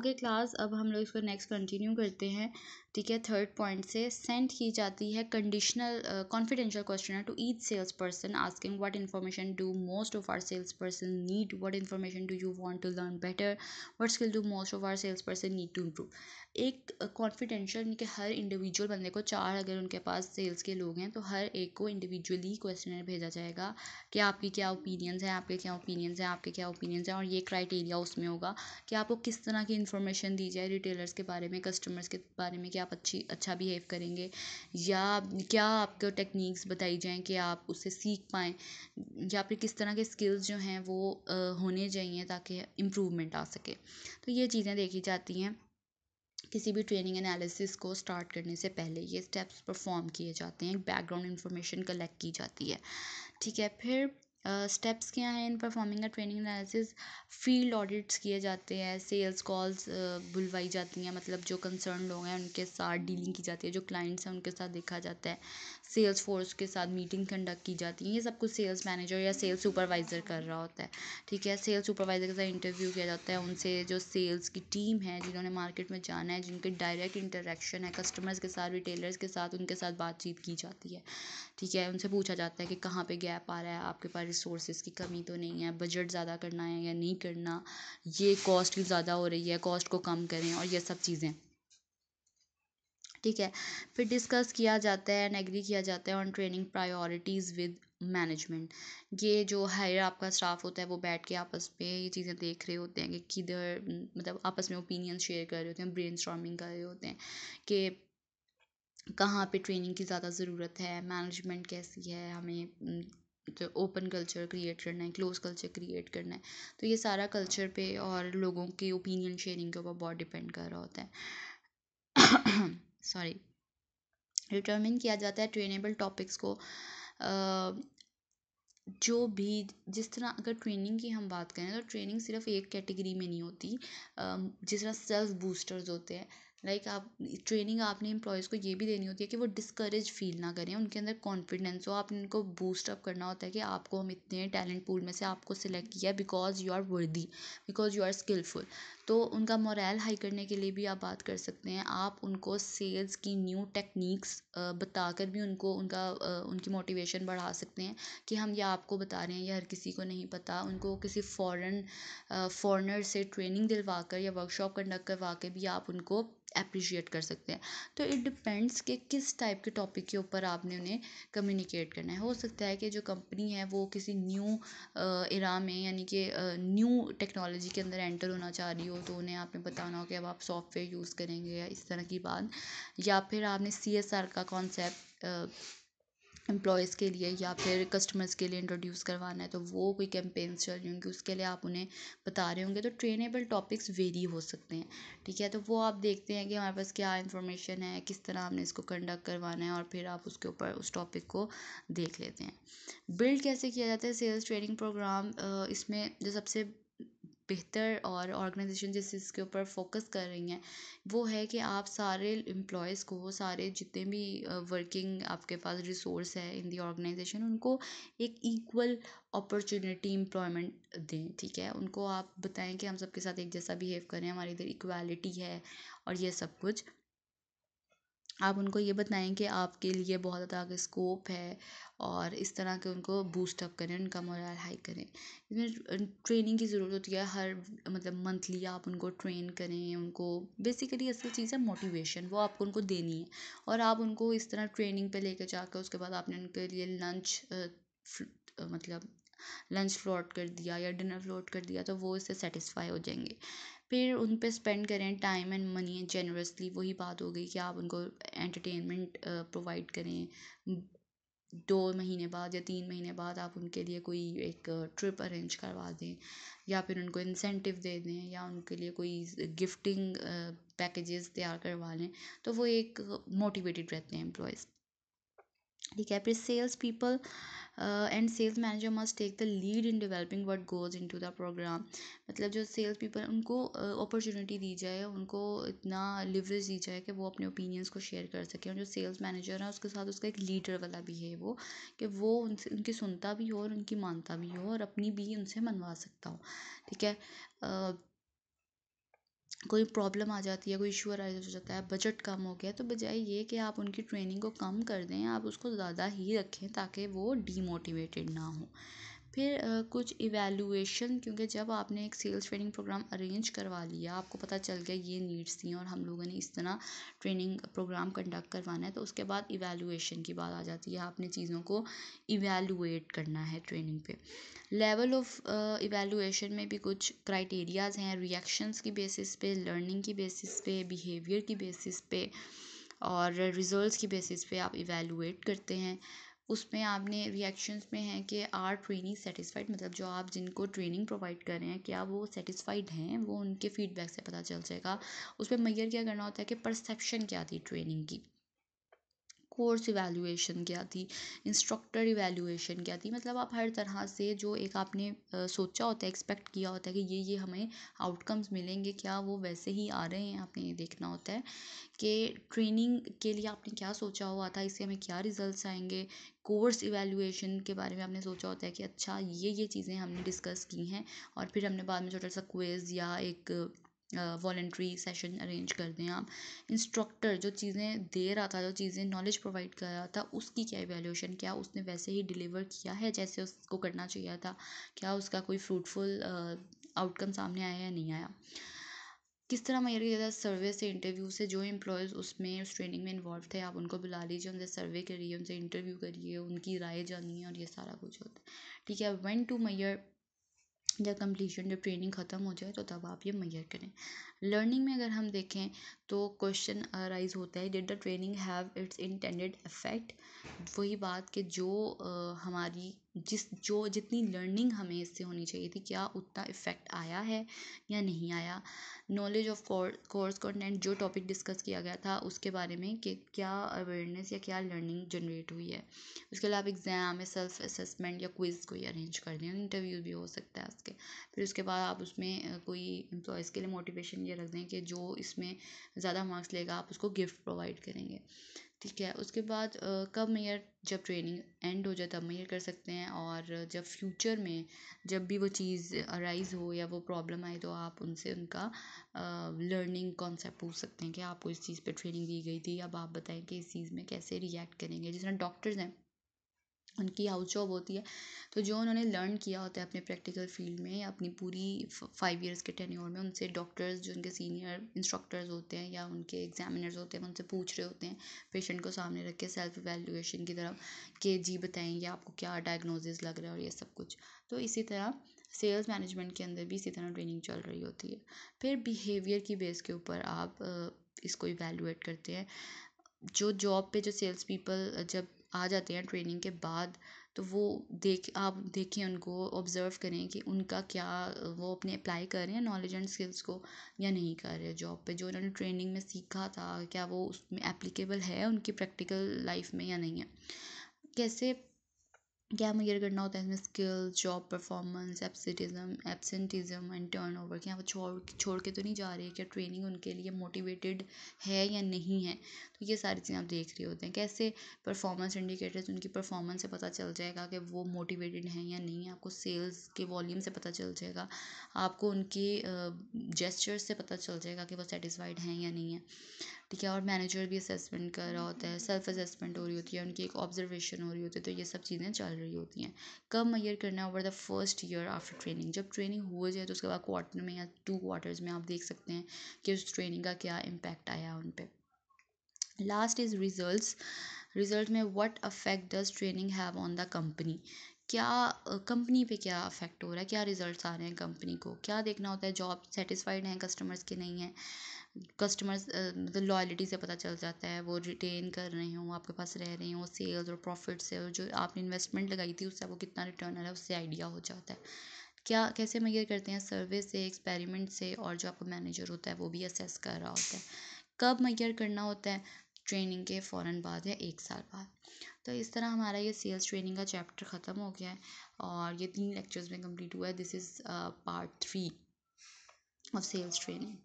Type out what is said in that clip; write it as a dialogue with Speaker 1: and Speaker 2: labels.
Speaker 1: Okay class, अब हम लोग इसको नेक्स्ट कंटिन्यू करते हैं। ठीक है, थर्ड पॉइंट से सेंड की जाती है conditional confidential question to each sales person asking what information do most of our sales person need, what information do you want to learn better, what skill do most of our sales person need to improve. एक confidential यानी कि हर individual बंदे को, 4 अगर उनके पास sales के लोग हैं तो हर एक को इंडिविजुअली क्वेश्चनर भेजा जाएगा कि आपकी क्या ओपिनियंस हैं, आपके क्या ओपिनियंस हैं, आपके क्या ओपिनियंस हैं, और ये क्राइटेरिया उसमें होगा कि आपको किस तरह की इन्फॉर्मेशन दी जाए रिटेलर्स के बारे में, कस्टमर्स के बारे में, कि आप अच्छा बिहेव करेंगे, या क्या आपको टेक्निक्स बताई जाएँ कि आप उससे सीख पाएँ, या फिर किस तरह के स्किल्स जो हैं वो होने चाहिए ताकि इम्प्रूवमेंट आ सके। तो ये चीज़ें देखी जाती हैं किसी भी ट्रेनिंग एनालिसिस को स्टार्ट करने से पहले। ये स्टेप्स परफॉर्म किए जाते हैं, बैकग्राउंड इन्फॉर्मेशन कलेक्ट की जाती है। ठीक है, फिर स्टेप्स क्या हैं in performing a training analysis. Field audits किए जाते हैं, सेल्स कॉल्स बुलवाई जाती हैं, मतलब जो कंसर्न लोग हैं उनके साथ डीलिंग की जाती है, जो क्लाइंट्स हैं उनके साथ देखा जाता है, सेल्स फोर्स के साथ मीटिंग कंडक्ट की जाती है। ये सब कुछ सेल्स मैनेजर या सेल्स सुपरवाइज़र कर रहा होता है। ठीक है, सेल्स सुपरवाइज़र के साथ इंटरव्यू किया जाता है, उनसे जो सेल्स की टीम है जिन्होंने मार्केट में जाना है, जिनके डायरेक्ट इंटरेक्शन है कस्टमर्स के साथ, रिटेलर्स के साथ, उनके साथ बातचीत की जाती है। ठीक है, उनसे पूछा जाता है कि कहाँ पे गैप आ रहा है, आपके पास रिसोर्सेज की कमी तो नहीं है, बजट ज़्यादा करना है या नहीं करना, ये कॉस्ट भी ज़्यादा हो रही है, कॉस्ट को कम करें, और ये सब चीज़ें। ठीक है, फिर डिस्कस किया जाता है एंड एग्री किया जाता है on training priorities with management. ये जो हायर आपका स्टाफ होता है वो बैठ के आपस में ये चीज़ें देख रहे होते हैं कि किधर, मतलब आपस में ओपिनियन शेयर कर रहे होते हैं, ब्रेनस्टॉर्मिंग कर रहे होते हैं कि कहाँ पे ट्रेनिंग की ज़्यादा ज़रूरत है, मैनेजमेंट कैसी है, हमें तो ओपन कल्चर क्रिएट करना है, क्लोज कल्चर क्रिएट करना है। तो ये सारा कल्चर पे और लोगों के ओपिनियन शेयरिंग के ऊपर बहुत डिपेंड कर रहा होता है। सॉरी। डिटरमिन किया जाता है ट्रेनेबल टॉपिक्स को, जो भी, जिस तरह अगर ट्रेनिंग की हम बात करें तो ट्रेनिंग सिर्फ एक कैटेगरी में नहीं होती। जिस तरह सेल्फ बूस्टर्स होते हैं, लाइक आप ट्रेनिंग आपने एम्प्लॉयज़ को ये भी देनी होती है कि वो डिस्करेज फील ना करें, उनके अंदर कॉन्फिडेंस हो। आपने उनको बूस्ट अप करना होता है कि आपको हम इतने टैलेंट पूल में से आपको सिलेक्ट किया because you are worthy, because you are skillful. तो उनका मोरल हाई करने के लिए भी आप बात कर सकते हैं। आप उनको सेल्स की न्यू टेक्निक्स बताकर भी उनकी मोटिवेशन बढ़ा सकते हैं कि हम ये आपको बता रहे हैं, ये हर किसी को नहीं पता। उनको किसी फॉरेनर से ट्रेनिंग दिलवा कर या वर्कशॉप कंडक्ट करवा के भी आप उनको अप्रिशिएट कर सकते हैं। तो इट डिपेंड्स कि किस टाइप के टॉपिक के ऊपर आपने उन्हें कम्युनिकेट करना है। हो सकता है कि जो कंपनी है वो किसी न्यू इरा में, यानी कि न्यू टेक्नोलॉजी के अंदर एंटर होना चाह रही हो, तो उन्हें आपने बताना हो कि अब आप सॉफ्टवेयर यूज़ करेंगे या इस तरह की बात, या फिर आपने CSR का कॉन्सेप्ट एम्प्लॉयज़ के लिए या फिर कस्टमर्स के लिए इंट्रोड्यूस करवाना है, तो वो कोई कैंपेन्स चल रही होंगी, उसके लिए आप उन्हें बता रहे होंगे। तो ट्रेनेबल टॉपिक्स वेरी हो सकते हैं। ठीक है, तो वो आप देखते हैं कि हमारे पास क्या इन्फॉर्मेशन है, किस तरह हमने इसको कंडक्ट करवाना है, और फिर आप उसके ऊपर उस टॉपिक को देख लेते हैं। बिल्ड कैसे किया जाता है सेल्स ट्रेनिंग प्रोग्राम, इसमें जो सबसे बेहतर और ऑर्गेनाइजेशन जिस चीज़ के ऊपर फोकस कर रही हैं वो है कि आप सारे एम्प्लॉयज़ को, सारे जितने भी वर्किंग आपके पास रिसोर्स है इन दी ऑर्गेनाइजेशन, उनको एक इक्वल अपॉर्चुनिटी एम्प्लॉयमेंट दें। ठीक है, उनको आप बताएं कि हम सबके साथ एक जैसा बिहेव करें, हमारी इधर इक्वालिटी है, और ये सब कुछ आप उनको ये बताएं कि आपके लिए बहुत ज़्यादा आगे स्कोप है, और इस तरह के उनको बूस्ट अप करें, उनका मोरल हाई करें। इसमें ट्रेनिंग की ज़रूरत होती है, हर मतलब मंथली आप उनको ट्रेन करें। उनको बेसिकली असल चीज़ है मोटिवेशन, वो आपको उनको देनी है, और आप उनको इस तरह ट्रेनिंग पे लेकर जाकर उसके बाद आपने उनके लिए मतलब लंच फ्लॉट कर दिया या डिनर फ्लॉट कर दिया, तो वो इससे सेटिस्फाई हो जाएंगे। फिर उन पे स्पेंड करें टाइम एंड मनी जेनरसली। वही बात हो गई कि आप उनको एंटरटेनमेंट प्रोवाइड करें। 2 महीने बाद या 3 महीने बाद आप उनके लिए कोई एक ट्रिप अरेंज करवा दें, या फिर उनको इंसेंटिव दे दें, या उनके लिए कोई गिफ्टिंग पैकेजेस तैयार करवा लें, तो वो एक मोटिवेटेड रहते हैं एम्प्लॉयज़। ठीक है, फिर sales people and sales manager must take the lead in developing what goes into the program. मतलब जो सेल्स पीपल, उनको अपॉर्चुनिटी दी जाए, उनको इतना लिवरेज दी जाए कि वो अपने ओपिनियंस को शेयर कर सकें, और जो सेल्स मैनेजर है उसके साथ उसका एक लीडर वाला बिहेव हो कि वो उनसे उनकी सुनता भी हो और उनकी मानता भी हो, और अपनी भी उनसे मनवा सकता हो। ठीक है, कोई प्रॉब्लम आ जाती है, कोई इशू अराइज हो जाता है, बजट कम हो गया, तो बजाय ये कि आप उनकी ट्रेनिंग को कम कर दें, आप उसको ज़्यादा ही रखें ताकि वो डीमोटिवेटेड ना हो। फिर कुछ इवैल्यूएशन, क्योंकि जब आपने एक सेल्स ट्रेनिंग प्रोग्राम अरेंज करवा लिया, आपको पता चल गया ये नीड्स थी और हम लोगों ने इस तरह ट्रेनिंग प्रोग्राम कंडक्ट करवाना है, तो उसके बाद इवैल्यूएशन की बात आ जाती है। आपने चीज़ों को इवैल्यूएट करना है ट्रेनिंग पे। लेवल ऑफ इवैल्यूएशन में भी कुछ क्राइटेरियाज हैं, रिएक्शंस की बेसिस पे, लर्निंग की बेसिस पे, बिहेवियर की बेसिस पे और रिजल्ट्स की बेसिस पे आप इवैल्यूएट करते हैं। उसमें आपने रिएक्शंस में है कि आर ट्रेनिंग सेटिस्फाइड, मतलब जो आप जिनको ट्रेनिंग प्रोवाइड कर रहे हैं क्या वो सेटिस्फाइड हैं, वो उनके फीडबैक से पता चल जाएगा। उसमें मैयर क्या करना होता है कि परसेप्शन क्या थी ट्रेनिंग की, कोर्स इवैल्यूएशन क्या थी, इंस्ट्रक्टर इवैल्यूएशन क्या थी, मतलब आप हर तरह से जो एक आपने सोचा होता है, एक्सपेक्ट किया होता है कि ये हमें आउटकम्स मिलेंगे, क्या वो वैसे ही आ रहे हैं, आपने ये देखना होता है कि ट्रेनिंग के लिए आपने क्या सोचा हुआ था, इससे हमें क्या रिजल्ट्स आएंगे। कोर्स इवैल्यूएशन के बारे में आपने सोचा होता है कि अच्छा ये चीज़ें हमने डिस्कस की हैं और फिर हमने बाद में छोटा सा क्विज़ या एक वॉलेंट्री सेशन अरेंज कर दें आप। इंस्ट्रक्टर जो चीज़ें दे रहा था, जो चीज़ें नॉलेज प्रोवाइड कर रहा था, उसकी क्या इवैल्यूएशन, क्या उसने वैसे ही डिलीवर किया है जैसे उसको करना चाहिए था, क्या उसका कोई फ्रूटफुल आउटकम सामने आया या नहीं आया। किस तरह मैयर किया जाता है, सर्वे से, इंटरव्यू से। जो एम्प्लॉयज़ उसमें उस ट्रेनिंग में इन्वॉल्व थे आप उनको बुला लीजिए, उनसे सर्वे करिए, उनसे इंटरव्यू करिए, उनकी राय जानिए और ये सारा कुछ होता है। ठीक है, व्हेन टू मैयर, जब कंप्लीशन, जब ट्रेनिंग ख़त्म हो जाए तो तब आप ये मैयर करें। लर्निंग में अगर हम देखें तो क्वेश्चन अराइज होता है, did the training have it's intended effect. वही बात कि जो हमारी जितनी लर्निंग हमें इससे होनी चाहिए थी, क्या उतना इफ़ेक्ट आया है या नहीं आया। नॉलेज ऑफ कोर्स कंटेंट, जो टॉपिक डिस्कस किया गया था उसके बारे में कि क्या अवेयरनेस या क्या लर्निंग जनरेट हुई है। उसके अलावा एग्ज़ाम या सेल्फ असेसमेंट या क्विज़ कोई अरेंज कर दें, इंटरव्यू भी हो सकता है उसके। फिर उसके बाद आप उसमें कोई एम्प्लॉयज़ के लिए मोटिवेशन ये रख दें कि जो इसमें ज़्यादा मार्क्स लेगा आप उसको गिफ्ट प्रोवाइड करेंगे। ठीक है, उसके बाद कब मैयर, जब ट्रेनिंग एंड हो जाए तब मैयर कर सकते हैं, और जब फ्यूचर में जब भी वो चीज़ अराइज़ हो या वो प्रॉब्लम आए तो आप उनसे उनका लर्निंग कॉन्सेप्ट पूछ सकते हैं कि आपको इस चीज़ पे ट्रेनिंग दी गई थी, अब आप बताएं कि इस चीज़ में कैसे रिएक्ट करेंगे। जिस तरह डॉक्टर्स हैं, उनकी हाउस जॉब होती है, तो जो उन्होंने लर्न किया होता है अपने प्रैक्टिकल फील्ड में या अपनी पूरी 5 ईयर्स के टेन्योर में, उनसे डॉक्टर्स जो उनके सीनियर इंस्ट्रक्टर्स होते हैं या उनके एग्जामिनर्स होते हैं, उनसे पूछ रहे होते हैं पेशेंट को सामने रख के सेल्फ इवैल्यूएशन की तरफ कि जी बताएंगे आपको क्या डायग्नोसिस लग रहा है और ये सब कुछ। तो इसी तरह सेल्स मैनेजमेंट के अंदर भी इसी तरह ट्रेनिंग चल रही होती है। फिर बिहेवियर की बेस के ऊपर आप इसको इवैल्यूएट करते हैं। जो जॉब पे जो सेल्स पीपल जब आ जाते हैं ट्रेनिंग के बाद, तो वो आप देखें, उनको ऑब्ज़र्व करें कि उनका क्या वो अपने अप्लाई कर रहे हैं नॉलेज एंड स्किल्स को या नहीं कर रहे जॉब पे। जो उन्होंने ट्रेनिंग में सीखा था क्या वो उसमें एप्लीकेबल है उनकी प्रैक्टिकल लाइफ में या नहीं है। कैसे क्या मेजर करना होता है इसमें, skills, job performance, absenteeism and turnover, क्या वो छोड़ के तो नहीं जा रहे, क्या ट्रेनिंग उनके लिए मोटिवेटेड है या नहीं है। तो ये सारी चीज़ें आप देख रहे होते हैं। कैसे परफॉर्मेंस इंडिकेटर्स, उनकी परफॉर्मेंस से पता चल जाएगा कि वो मोटिवेटेड हैं या नहीं है। आपको सेल्स के वॉल्यूम से पता चल जाएगा, आपको उनके जेस्चर्स से पता चल जाएगा कि वो सेटिस्फाइड हैं या नहीं है। ठीक है, और मैनेजर भी असेसमेंट कर रहा होता है, सेल्फ असेसमेंट हो रही होती है, उनकी एक ऑब्जर्वेशन हो रही होती है, तो ये सब चीज़ें चल रही होती हैं। कब मैयर करना है, over the first year after training. जब ट्रेनिंग हो जाए तो उसके बाद क्वार्टर में या 2 क्वार्टर्स में आप देख सकते हैं कि उस ट्रेनिंग का क्या इम्पैक्ट आया उन पर। Last is results. रिजल्ट में what affect does training have on the company, क्या कंपनी पे क्या अफेक्ट हो रहा है, क्या रिजल्ट्स आ रहे हैं कंपनी को। क्या देखना होता है, जॉब सेटिस्फाइड हैं कस्टमर्स के नहीं हैं, कस्टमर्स मतलब लॉयल्टी से पता चल जाता है, वो रिटेन कर रहे हों, आपके पास रह रहे हों, सेल्स और प्रॉफिट से, और जो आपने इन्वेस्टमेंट लगाई थी उससे आपको कितना रिटर्न आ रहा है उससे आइडिया हो जाता है। क्या कैसे मेजर करते हैं, सर्वे से, एक्सपेरिमेंट से, और जो आपका मैनेजर होता है वो भी असेस कर रहा होता है। कब मेजर करना होता है, ट्रेनिंग के फ़ौरन बाद या 1 साल बाद। तो इस तरह हमारा ये सेल्स ट्रेनिंग का चैप्टर ख़त्म हो गया है और ये 3 लेक्चर्स में कंप्लीट हुआ है। This is part 3 of sales training.